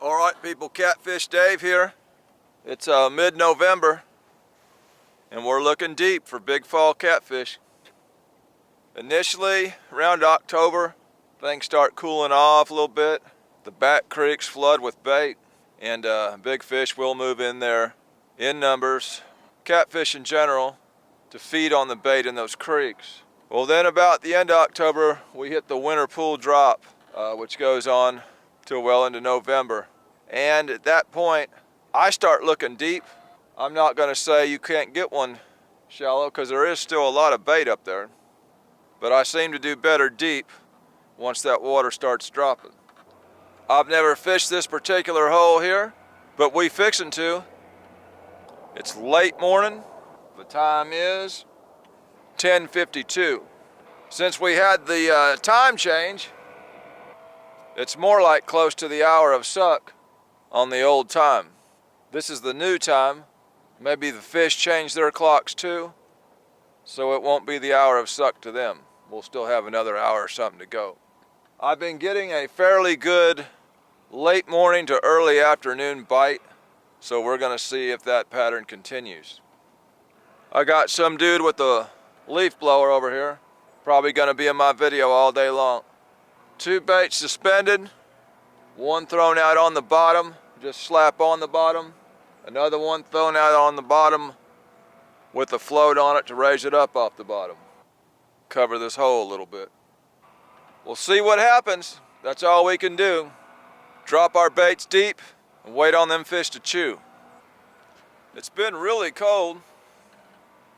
All right, people, Catfish Dave here. It's mid-November, and we're looking deep for big fall catfish. Initially, around October, things start cooling off a little bit. The back creeks flood with bait, and big fish will move in there in numbers. Catfish in general, to feed on the bait in those creeks. Well, then about the end of October, we hit the winter pool drop, which goes on till well into November. And at that point, I start looking deep. I'm not going to say you can't get one shallow, because there is still a lot of bait up there. But I seem to do better deep once that water starts dropping. I've never fished this particular hole here, but we fixing to. It's late morning. The time is 10:52. Since we had the time change, it's more like close to the hour of suck on the old time. This is the new time. Maybe the fish changed their clocks too, so it won't be the hour of suck to them. We'll still have another hour or something to go. I've been getting a fairly good late morning to early afternoon bite, so we're gonna see if that pattern continues. I got some dude with a leaf blower over here, probably gonna be in my video all day long. Two baits suspended, one thrown out on the bottom, just slap on the bottom. Another one thrown out on the bottom with a float on it to raise it up off the bottom. Cover this hole a little bit. We'll see what happens. That's all we can do. Drop our baits deep and wait on them fish to chew. It's been really cold.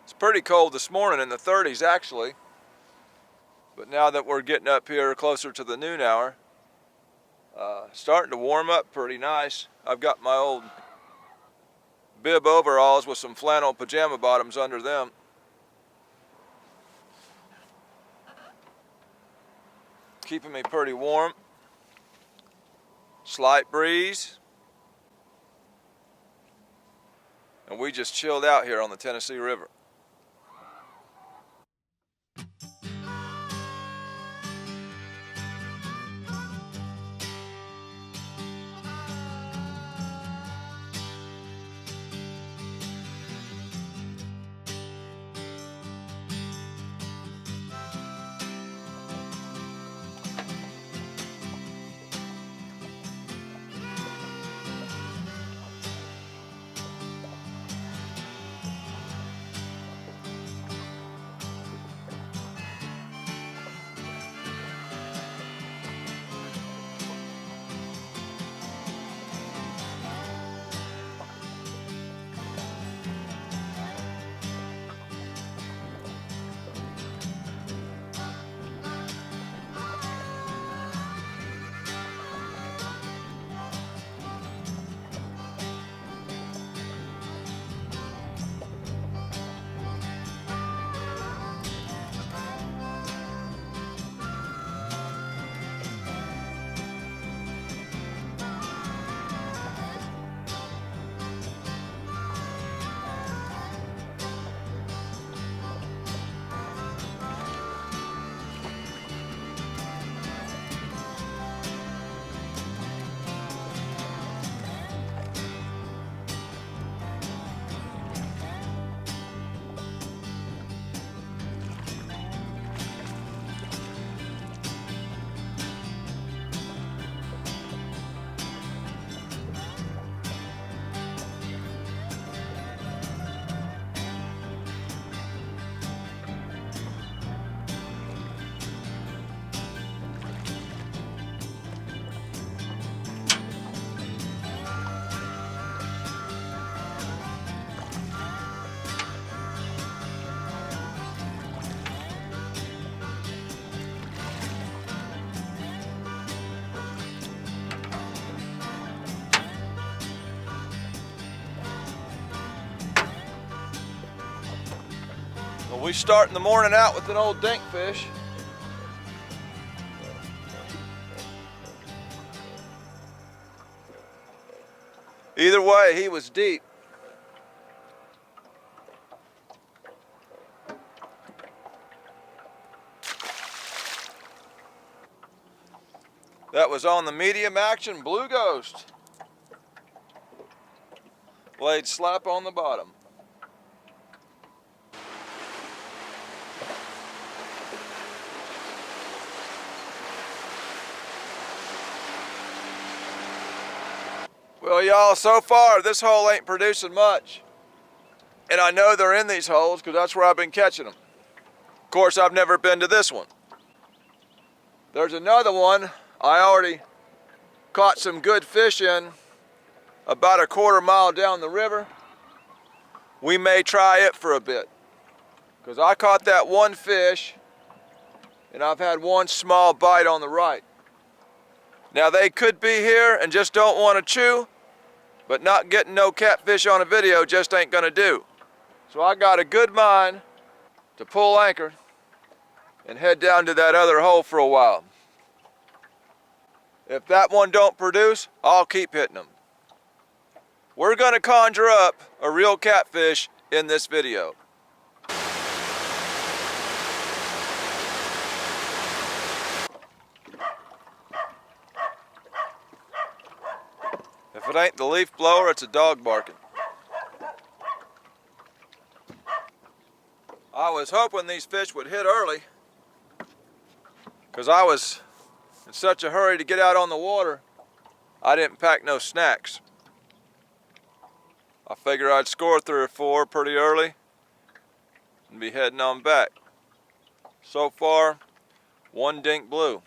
It's pretty cold this morning, in the 30s actually. But now that we're getting up here closer to the noon hour, starting to warm up pretty nice. I've got my old bib overalls with some flannel pajama bottoms under them. Keeping me pretty warm. Slight breeze. And we just chilled out here on the Tennessee River. Well, we starting the morning out with an old dink fish. Either way, he was deep. That was on the medium action Blue Ghost. Blade slap on the bottom. Well, y'all, so far this hole ain't producing much. And I know they're in these holes because that's where I've been catching them. Of course, I've never been to this one. There's another one I already caught some good fish in about a quarter mile down the river. We may try it for a bit because I caught that one fish and I've had one small bite on the right. Now they could be here and just don't want to chew, but not getting no catfish on a video just ain't gonna do. So I got a good mind to pull anchor and head down to that other hole for a while. If that one don't produce, I'll keep hitting them. We're gonna conjure up a real catfish in this video. If it ain't the leaf blower, it's a dog barking. I was hoping these fish would hit early because I was in such a hurry to get out on the water, I didn't pack no snacks. I figured I'd score 3 or 4 pretty early and be heading on back. So far, one dink blue.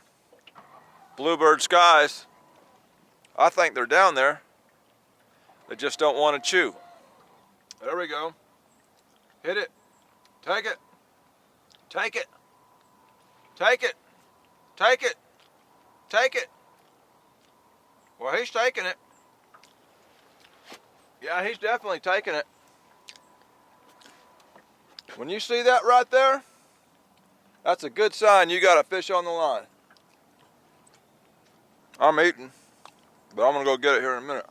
Bluebird skies. I think they're down there. They just don't want to chew. There we go. Hit it. Take it. Take it. Take it. Take it. Take it. Well, he's taking it. Yeah, he's definitely taking it. When you see that right there, that's a good sign you got a fish on the line. I'm eating, but I'm gonna go get it here in a minute.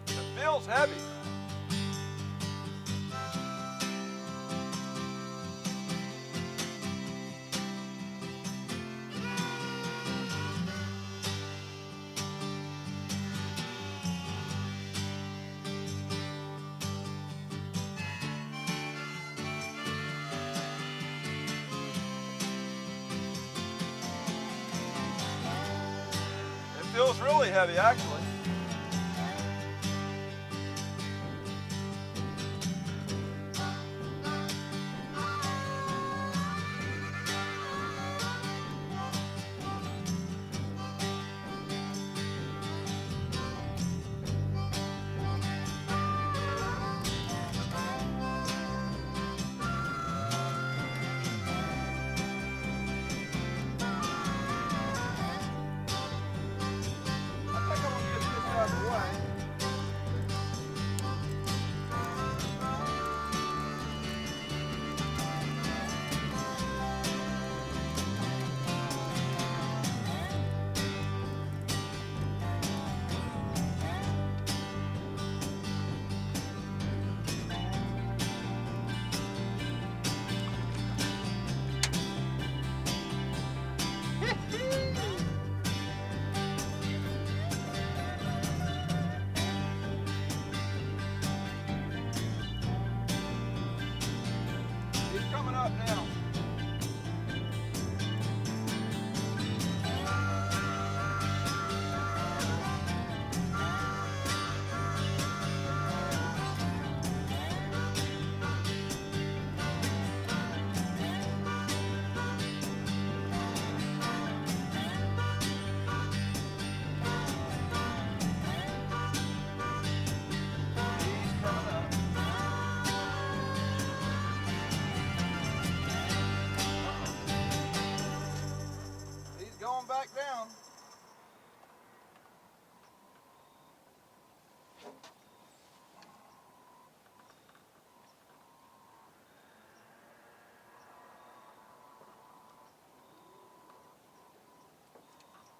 It feels heavy. It feels really heavy, actually. Coming up now. Back down.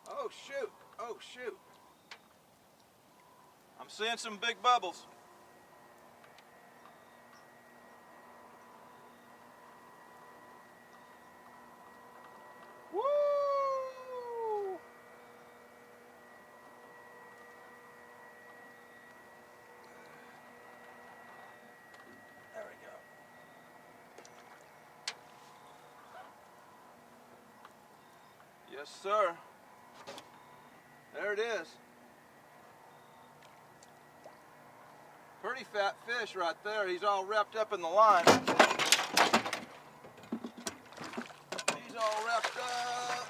Oh shoot, oh shoot. I'm seeing some big bubbles. Woo! There we go. Yes, sir. There it is. Pretty fat fish right there. He's all wrapped up in the line. He's all wrapped up.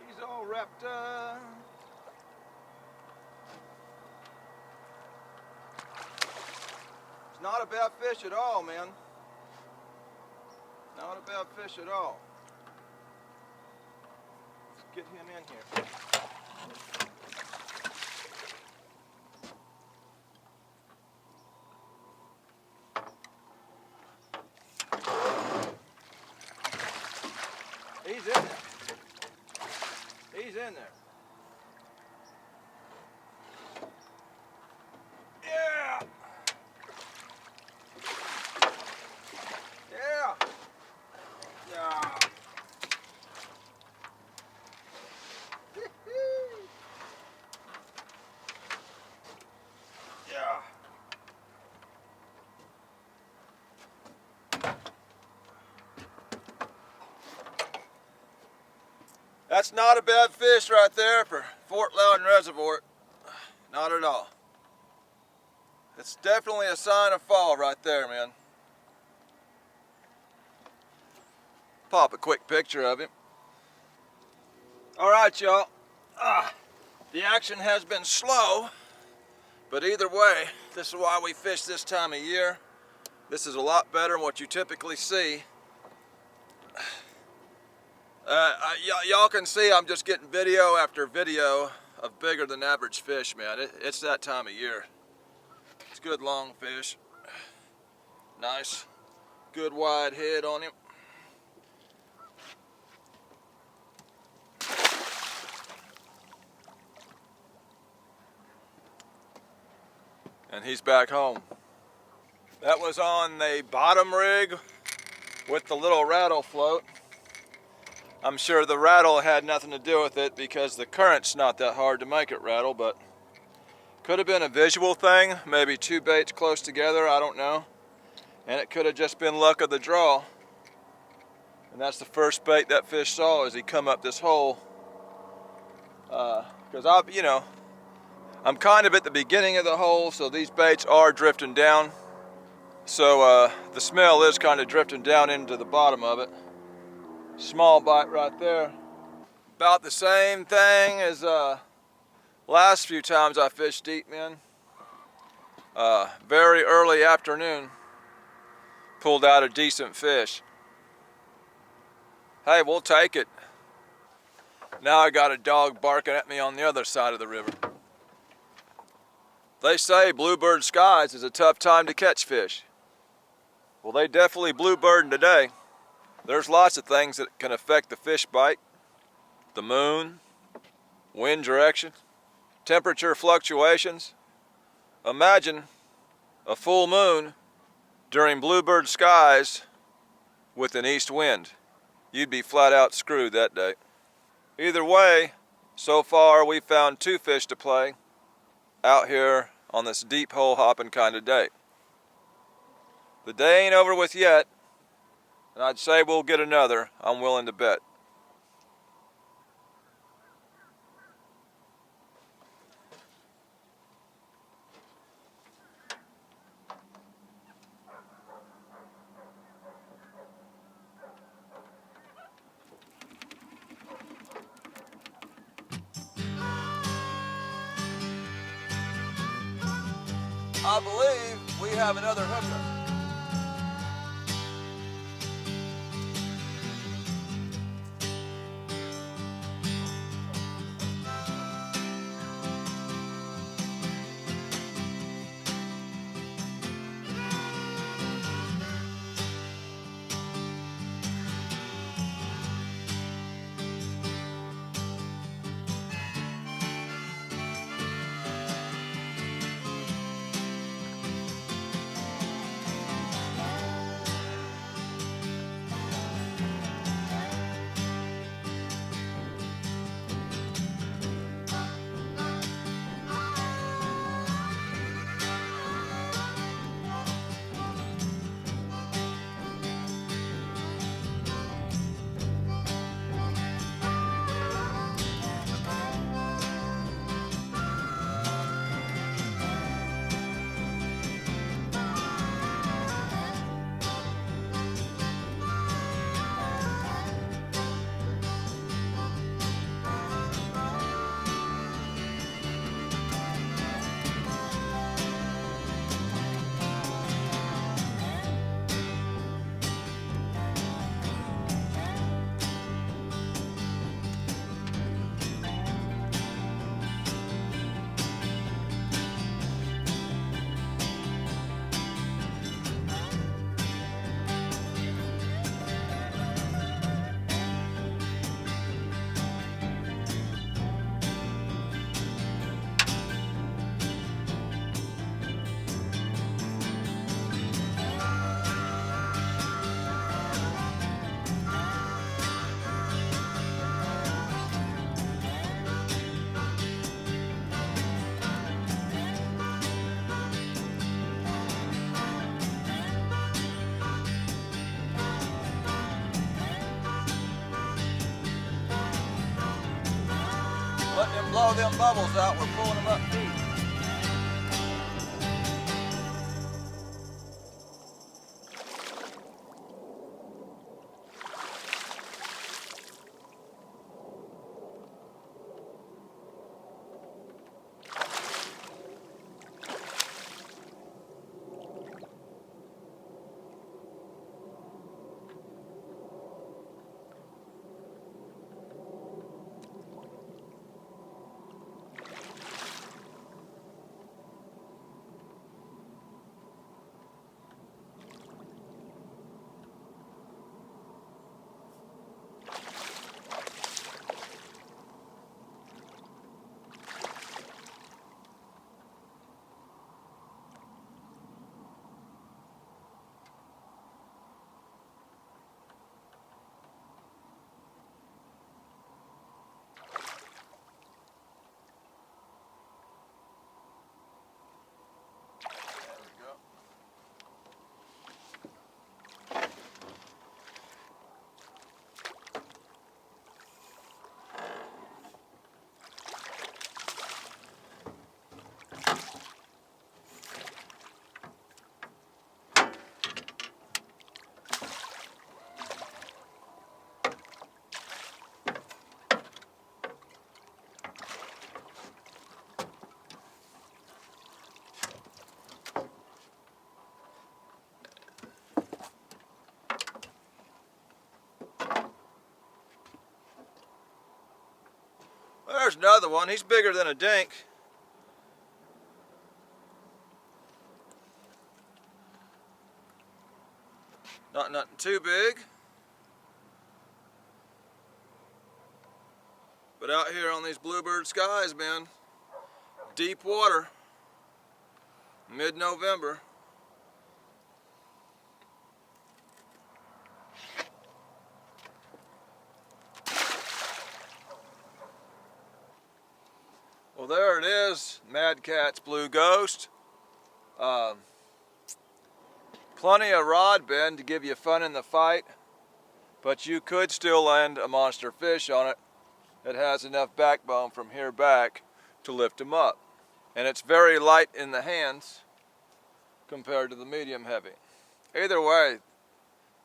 He's all wrapped up. It's not a bad fish at all, man. Not a bad fish at all. Let's get him in here. He's in there. He's in there. Yeah! Yeah! Yeah! Yeah! That's not a bad fish right there for Fort Loudoun Reservoir. Not at all. It's definitely a sign of fall right there, man. Pop a quick picture of him. All right, y'all. The action has been slow, but either way, this is why we fish this time of year. This is a lot better than what you typically see. Y'all can see I'm just getting video after video of bigger than average fish, man. It's that time of year. It's good long fish. Nice, good wide head on him. And he's back home. That was on the bottom rig with the little rattle float. I'm sure the rattle had nothing to do with it because the current's not that hard to make it rattle, but could have been a visual thing, maybe two baits close together, I don't know. And it could have just been luck of the draw. And that's the first bait that fish saw as he come up this hole. Because I'm kind of at the beginning of the hole, so these baits are drifting down. So the smell is kind of drifting down into the bottom of it. Small bite right there. About the same thing as last few times I fished deep, man. Very early afternoon. Pulled out a decent fish. Hey, we'll take it. Now I got a dog barking at me on the other side of the river. They say Bluebird skies is a tough time to catch fish. Well, they definitely bluebirding today. There's lots of things that can affect the fish bite. The moon, wind direction, temperature fluctuations. Imagine a full moon during bluebird skies with an east wind. You'd be flat out screwed that day. Either way, so far we found two fish to play out here on this deep hole hopping kind of day. The day ain't over with yet, and I'd say we'll get another. I'm willing to bet. I believe we have another hookup. blow them bubbles out, we're pulling them up deep. There's another one. He's bigger than a dink. Nothing too big. But out here on these Bluebird skies, man, deep water, mid-November. Well, there it is, Mad Cat's Blue Ghost. Plenty of rod bend to give you fun in the fight, but you could still land a monster fish on it that has enough backbone from here back to lift him up. And it's very light in the hands compared to the medium heavy. Either way,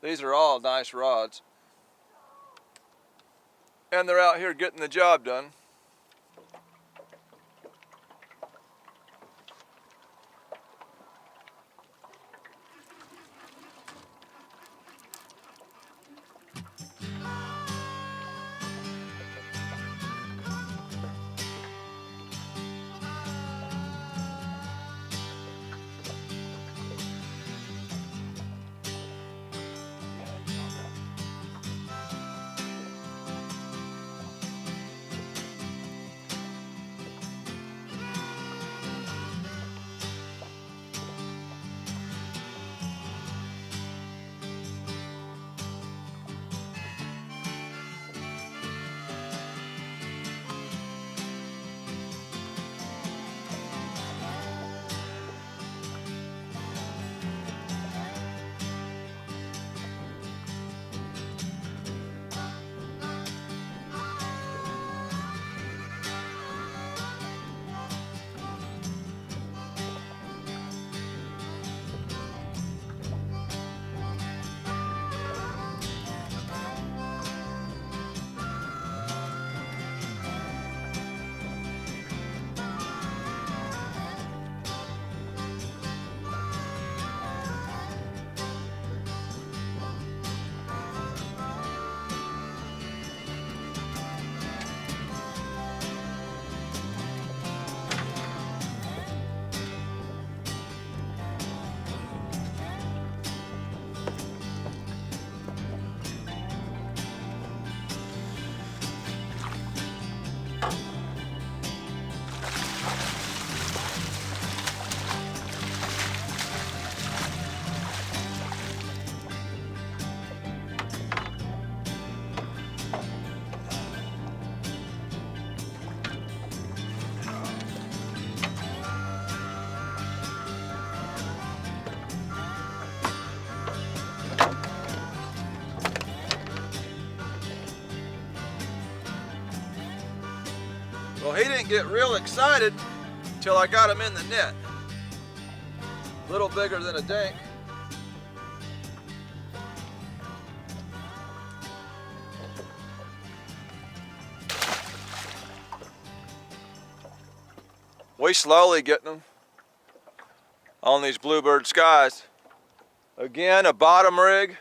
these are all nice rods. And they're out here getting the job done. get real excited till I got them in the net. A little bigger than a dink. We slowly getting them on these Bluebird skies. Again, a bottom rig,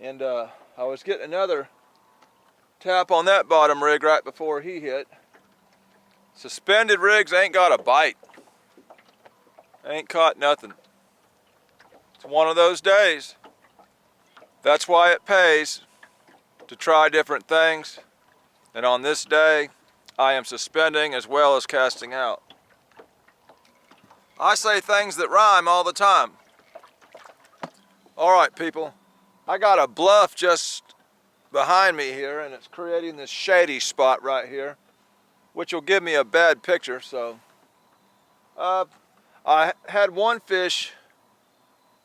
and I was getting another tap on that bottom rig right before he hit. Suspended rigs ain't got a bite. Ain't caught nothing. It's one of those days. That's why it pays to try different things. And on this day, I am suspending as well as casting out. I say things that rhyme all the time. All right, people. I got a bluff just behind me here, and it's creating this shady spot right here, which will give me a bad picture. So I had one fish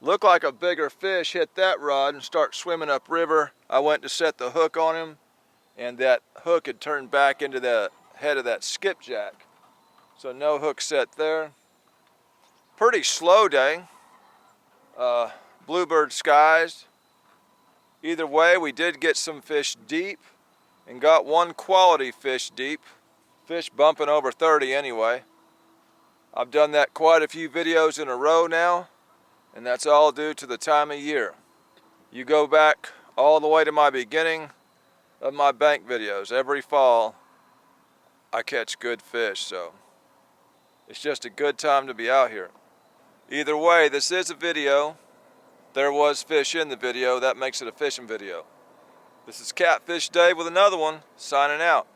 look like a bigger fish hit that rod and start swimming upriver. I went to set the hook on him, and that hook had turned back into the head of that skipjack. So no hook set there. Pretty slow day. Bluebird skies. Either way, we did get some fish deep and got one quality fish deep. Fish bumping over 30 anyway. I've done that quite a few videos in a row now, and that's all due to the time of year. You go back all the way to my beginning of my bank videos. Every fall, I catch good fish, so it's just a good time to be out here. Either way, this is a video. There was fish in the video. That makes it a fishing video. This is Catfish Dave with another one, signing out.